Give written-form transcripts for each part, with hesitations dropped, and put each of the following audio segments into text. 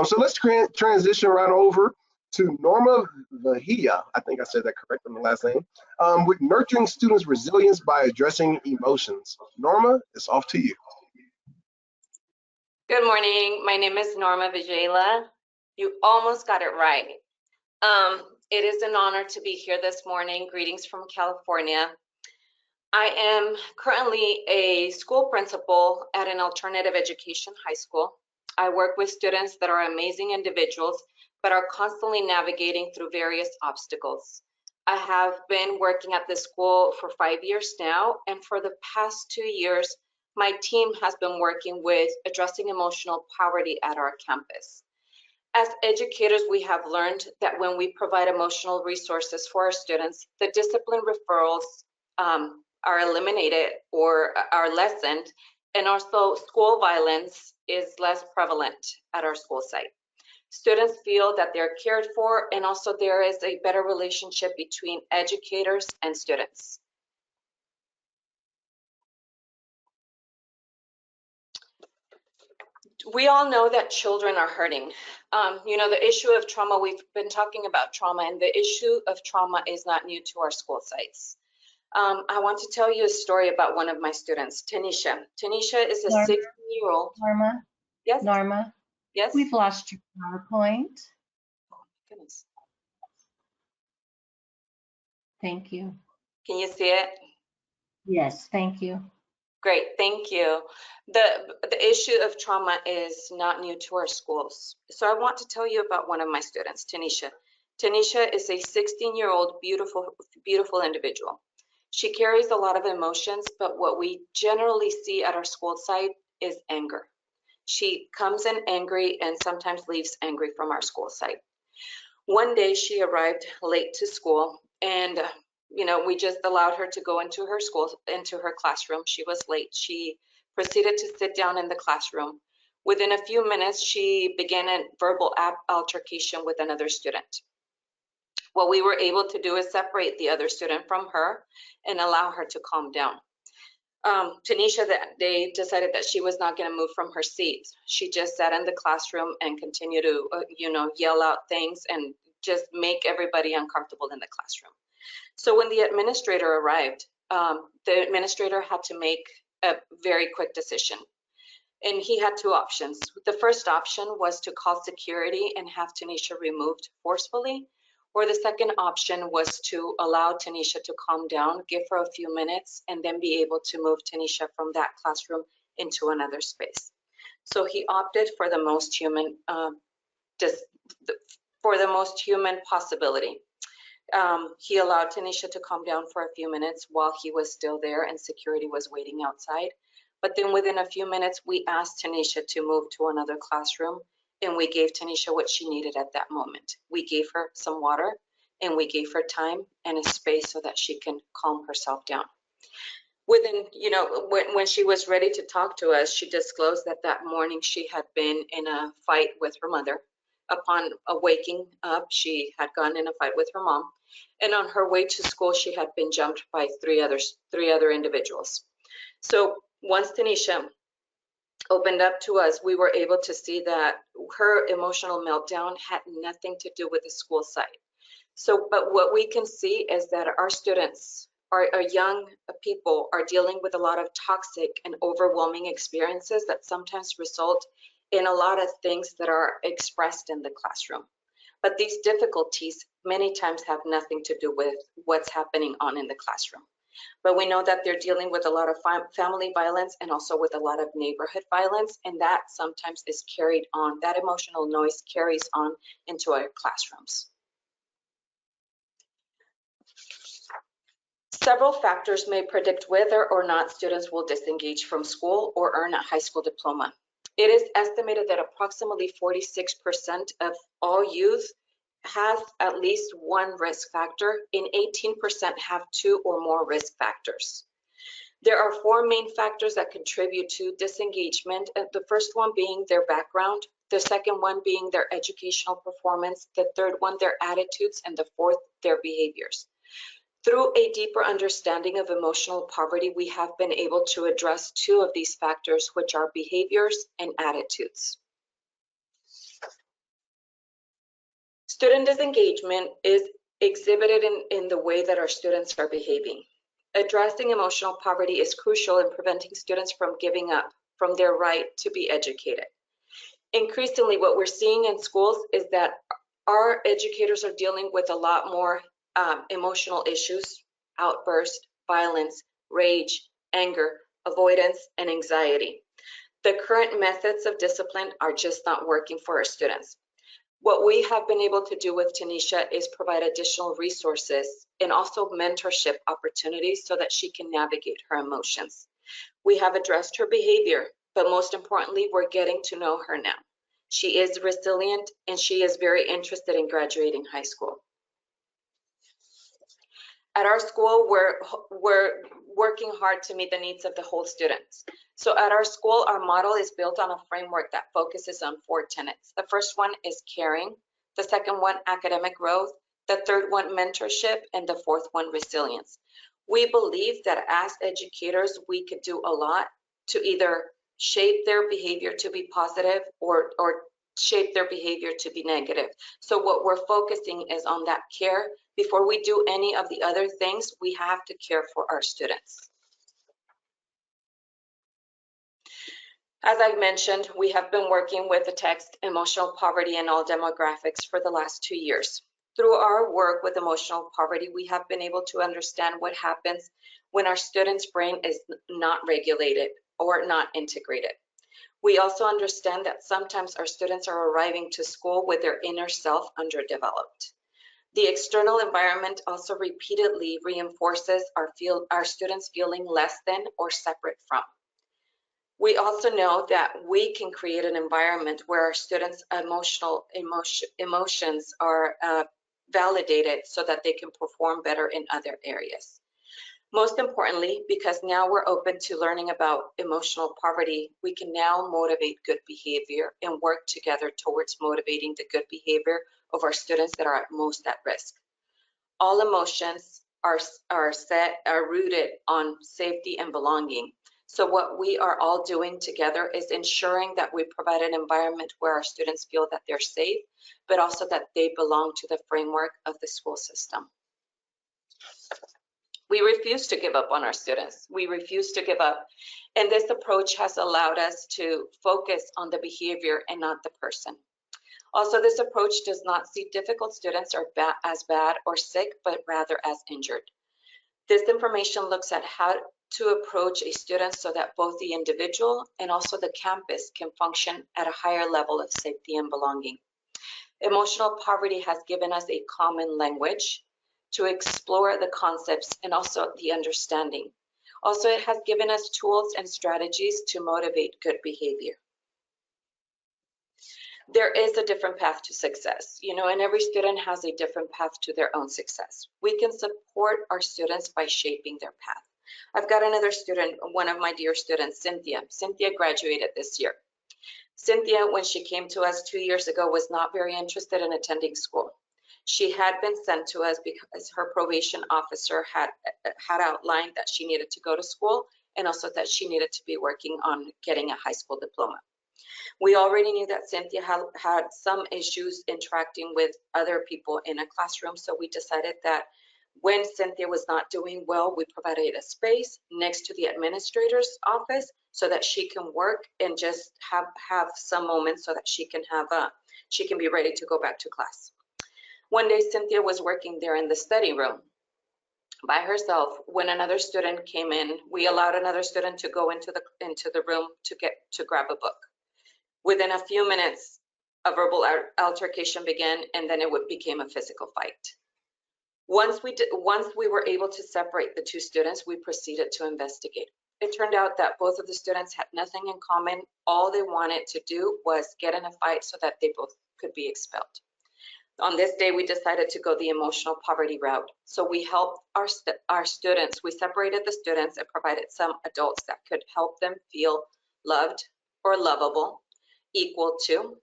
So let's transition right over to Norma Vijeila. I think I said that correct in the last name. With nurturing students' resilience by addressing emotions. Norma, it's off to you. Good morning. My name is Norma Vijeila. You almost got it right. It is an honor to be here this morning. Greetings from California. I am currently a school principal at an alternative education high school. I work with students that are amazing individuals, but are constantly navigating through various obstacles. I have been working at this school for 5 years now, and for the past 2 years, my team has been working with addressing emotional poverty at our campus. As educators, we have learned that when we provide emotional resources for our students, the discipline referrals are eliminated or are lessened, and also school violence is less prevalent at our school site. Students feel that they're cared for, and also there is a better relationship between educators and students. We all know that children are hurting. The issue of trauma, we've been talking about trauma, and the issue of trauma is not new to our school sites. I want to tell you a story about one of my students, Tanisha. Tanisha is a 16-year-old. Norma? Yes? Norma? Yes? We've lost your PowerPoint. Oh, my goodness. Thank you. Can you see it? Yes, thank you. Great, thank you. The issue of trauma is not new to our schools. So I want to tell you about one of my students, Tanisha. Tanisha is a 16-year-old beautiful individual. She carries a lot of emotions, but what we generally see at our school site is anger. She comes in angry and sometimes leaves angry from our school site. One day she arrived late to school, and we just allowed her to go into her classroom. She was late. She proceeded to sit down in the classroom. Within a few minutes, she began a verbal altercation with another student. What we were able to do is separate the other student from her and allow her to calm down. Tanisha that day decided that she was not going to move from her seat. She just sat in the classroom and continued to, yell out things and just make everybody uncomfortable in the classroom. So when the administrator arrived, the administrator had to make a very quick decision. And he had two options. The first option was to call security and have Tanisha removed forcefully. Or the second option was to allow Tanisha to calm down, give her a few minutes, and then be able to move Tanisha from that classroom into another space. So he opted for the most human, possibility. He allowed Tanisha to calm down for a few minutes while he was still there and security was waiting outside. But then within a few minutes, we asked Tanisha to move to another classroom, and we gave Tanisha what she needed at that moment. We gave her some water, and we gave her time and a space so that she can calm herself down. Within, when she was ready to talk to us, she disclosed that that morning she had been in a fight with her mother. Upon waking up, she had gone in a fight with her mom, and on her way to school, she had been jumped by three other individuals. So once Tanisha opened up to us, we were able to see that her emotional meltdown had nothing to do with the school site. So, but what we can see is that our students, our young people, are dealing with a lot of toxic and overwhelming experiences that sometimes result in a lot of things that are expressed in the classroom. But these difficulties many times have nothing to do with what's happening on in the classroom. But we know that they're dealing with a lot of family violence and also with a lot of neighborhood violence, and that sometimes is carried on, that emotional noise carries on into our classrooms. Several factors may predict whether or not students will disengage from school or earn a high school diploma. It is estimated that approximately 46% of all youth has at least one risk factor, and 18% have two or more risk factors. There are four main factors that contribute to disengagement. The first one being their background, the second one being their educational performance, the third one their attitudes, and the fourth their behaviors. Through a deeper understanding of emotional poverty, we have been able to address two of these factors, which are behaviors and attitudes. Student disengagement is exhibited in the way that our students are behaving. Addressing emotional poverty is crucial in preventing students from giving up from their right to be educated. Increasingly, what we're seeing in schools is that our educators are dealing with a lot more emotional issues, outbursts, violence, rage, anger, avoidance, and anxiety. The current methods of discipline are just not working for our students. What we have been able to do with Tanisha is provide additional resources and also mentorship opportunities so that she can navigate her emotions. We have addressed her behavior, but most importantly, we're getting to know her now. She is resilient and she is very interested in graduating high school. At our school, we're working hard to meet the needs of the whole students. So at our school, our model is built on a framework that focuses on 4 tenets. The first one is caring, the second one, academic growth, the third one, mentorship, and the fourth one, resilience. We believe that as educators, we could do a lot to either shape their behavior to be positive or shape their behavior to be negative. So what we're focusing is on that care. Before we do any of the other things, we have to care for our students. As I mentioned, we have been working with the text Emotional Poverty in All Demographics for the last 2 years. Through our work with emotional poverty, we have been able to understand what happens when our students' brain is not regulated or not integrated. We also understand that sometimes our students are arriving to school with their inner self underdeveloped. The external environment also repeatedly reinforces our students feeling less than or separate from. We also know that we can create an environment where our students' emotions are validated so that they can perform better in other areas. Most importantly, because now we're open to learning about emotional poverty, we can now motivate good behavior and work together towards motivating the good behavior of our students that are most at risk. All emotions are rooted on safety and belonging. So what we are all doing together is ensuring that we provide an environment where our students feel that they're safe, but also that they belong to the framework of the school system. We refuse to give up on our students. We refuse to give up. And this approach has allowed us to focus on the behavior and not the person. Also, this approach does not see difficult students as bad or sick, but rather as injured. This information looks at how to approach a student so that both the individual and also the campus can function at a higher level of safety and belonging. Emotional poverty has given us a common language to explore the concepts and also the understanding. Also, it has given us tools and strategies to motivate good behavior. There is a different path to success, and every student has a different path to their own success. We can support our students by shaping their path. I've got another student, one of my dear students, Cynthia. Cynthia graduated this year. Cynthia, when she came to us 2 years ago, was not very interested in attending school. She had been sent to us because her probation officer had outlined that she needed to go to school and also that she needed to be working on getting a high school diploma. We already knew that Cynthia had some issues interacting with other people in a classroom, so we decided that when Cynthia was not doing well, we provided a space next to the administrator's office so that she can work and just have some moments so that she can be ready to go back to class. One day, Cynthia was working there in the study room by herself. When another student came in, we allowed another student to go into the room to grab a book. Within a few minutes, a verbal altercation began, and then it became a physical fight. Once we were able to separate the two students, we proceeded to investigate. It turned out that both of the students had nothing in common. All they wanted to do was get in a fight so that they both could be expelled. On this day, we decided to go the emotional poverty route. So we helped our students. We separated the students and provided some adults that could help them feel loved or lovable, equal to.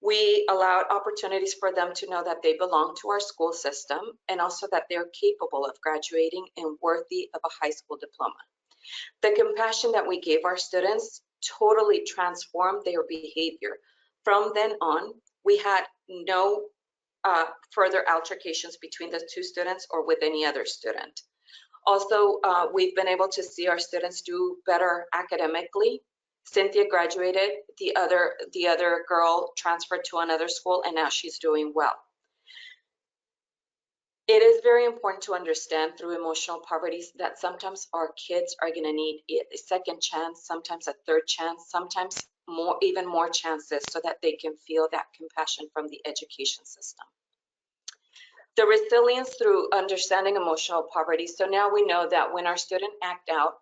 We allowed opportunities for them to know that they belong to our school system and also that they're capable of graduating and worthy of a high school diploma. The compassion that we gave our students totally transformed their behavior. From then on, we had no further altercations between the two students or with any other student. Also, we've been able to see our students do better academically. Cynthia graduated, the other girl transferred to another school, and now she's doing well. It is very important to understand through emotional poverty that sometimes our kids are going to need a second chance, sometimes a third chance, sometimes more, even more chances, so that they can feel that compassion from the education system. The resilience through understanding emotional poverty. So now we know that when our students act out,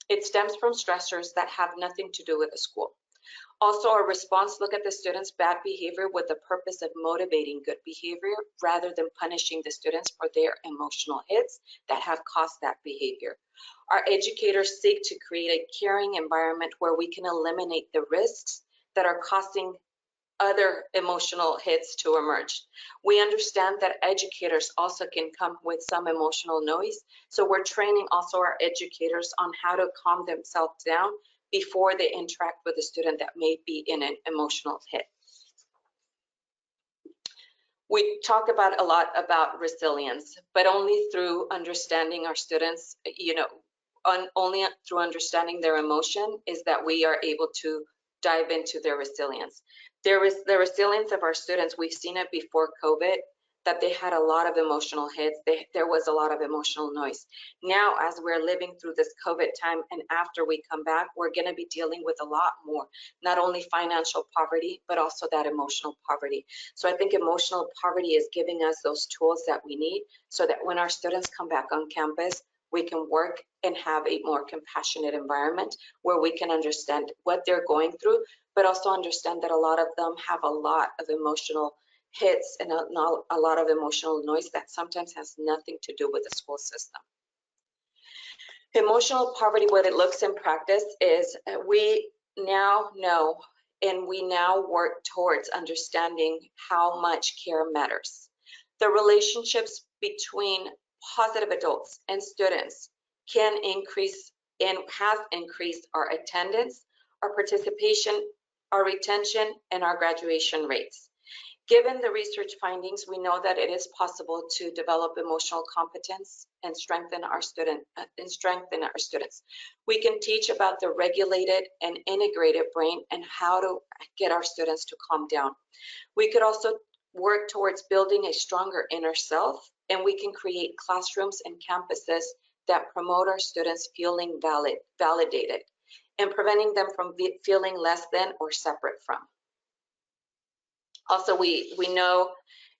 it stems from stressors that have nothing to do with the school. Also, our response look at the students' bad behavior with the purpose of motivating good behavior rather than punishing the students for their emotional hits that have caused that behavior. Our educators seek to create a caring environment where we can eliminate the risks that are causing other emotional hits to emerge. We understand that educators also can come with some emotional noise, so we're training also our educators on how to calm themselves down before they interact with a student that may be in an emotional hit. We talk about a lot about resilience, but only through understanding our students, only through understanding their emotion is that we are able to dive into their resilience. There is the resilience of our students. We've seen it before COVID, that they had a lot of emotional hits. There was a lot of emotional noise. Now, as we're living through this COVID time and after we come back, we're going to be dealing with a lot more, not only financial poverty, but also that emotional poverty. So I think emotional poverty is giving us those tools that we need so that when our students come back on campus, we can work and have a more compassionate environment where we can understand what they're going through, but also understand that a lot of them have a lot of emotional hits and a lot of emotional noise that sometimes has nothing to do with the school system. Emotional poverty, what it looks in practice is we now know and we now work towards understanding how much care matters. The relationships between positive adults and students can increase and has increased our attendance, our participation, our retention, and our graduation rates. Given the research findings, we know that it is possible to develop emotional competence and strengthen our students. We can teach about the regulated and integrated brain and how to get our students to calm down. We could also work towards building a stronger inner self, and we can create classrooms and campuses that promote our students feeling validated and preventing them from feeling less than or separate from. Also, we know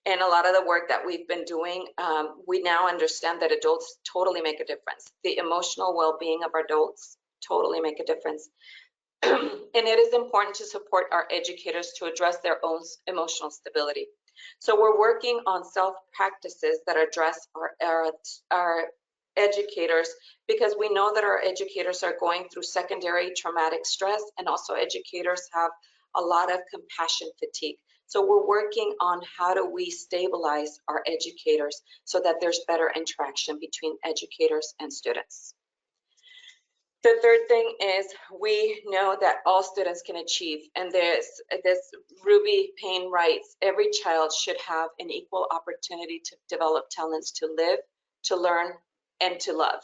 in a lot of the work that we've been doing, we now understand that adults totally make a difference. The emotional well-being of our adults totally make a difference. And it is important to support our educators to address their own emotional stability. So we're working on self-practices that address our educators, because we know that our educators are going through secondary traumatic stress, and also educators have a lot of compassion fatigue. So we're working on how do we stabilize our educators so that there's better interaction between educators and students. The third thing is we know that all students can achieve, and this Ruby Payne writes, every child should have an equal opportunity to develop talents to live, to learn, and to love.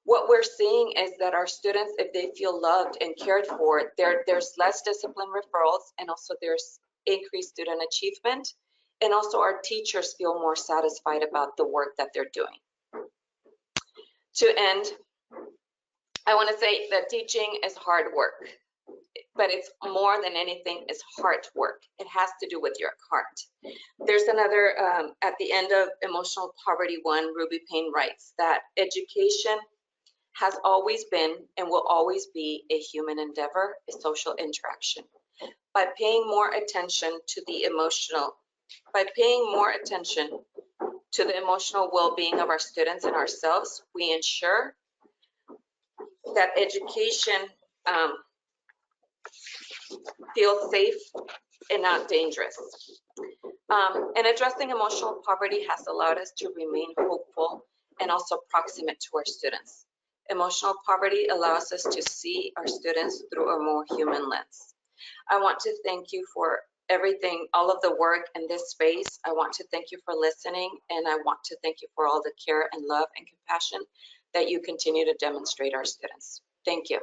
What we're seeing is that our students, if they feel loved and cared for, there's less discipline referrals, and also there's increased student achievement, and also our teachers feel more satisfied about the work that they're doing. To end, I want to say that teaching is hard work, but it's more than anything, it's heart work. It has to do with your heart. There's another, at the end of Emotional Poverty 1, Ruby Payne writes that education has always been and will always be a human endeavor, a social interaction. By paying more attention to the emotional well-being of our students and ourselves, we ensure that education feels safe and not dangerous. And addressing emotional poverty has allowed us to remain hopeful and also proximate to our students. Emotional poverty allows us to see our students through a more human lens. I want to thank you for everything, all of the work in this space. I want to thank you for listening, and I want to thank you for all the care and love and compassion that you continue to demonstrate our students. Thank you.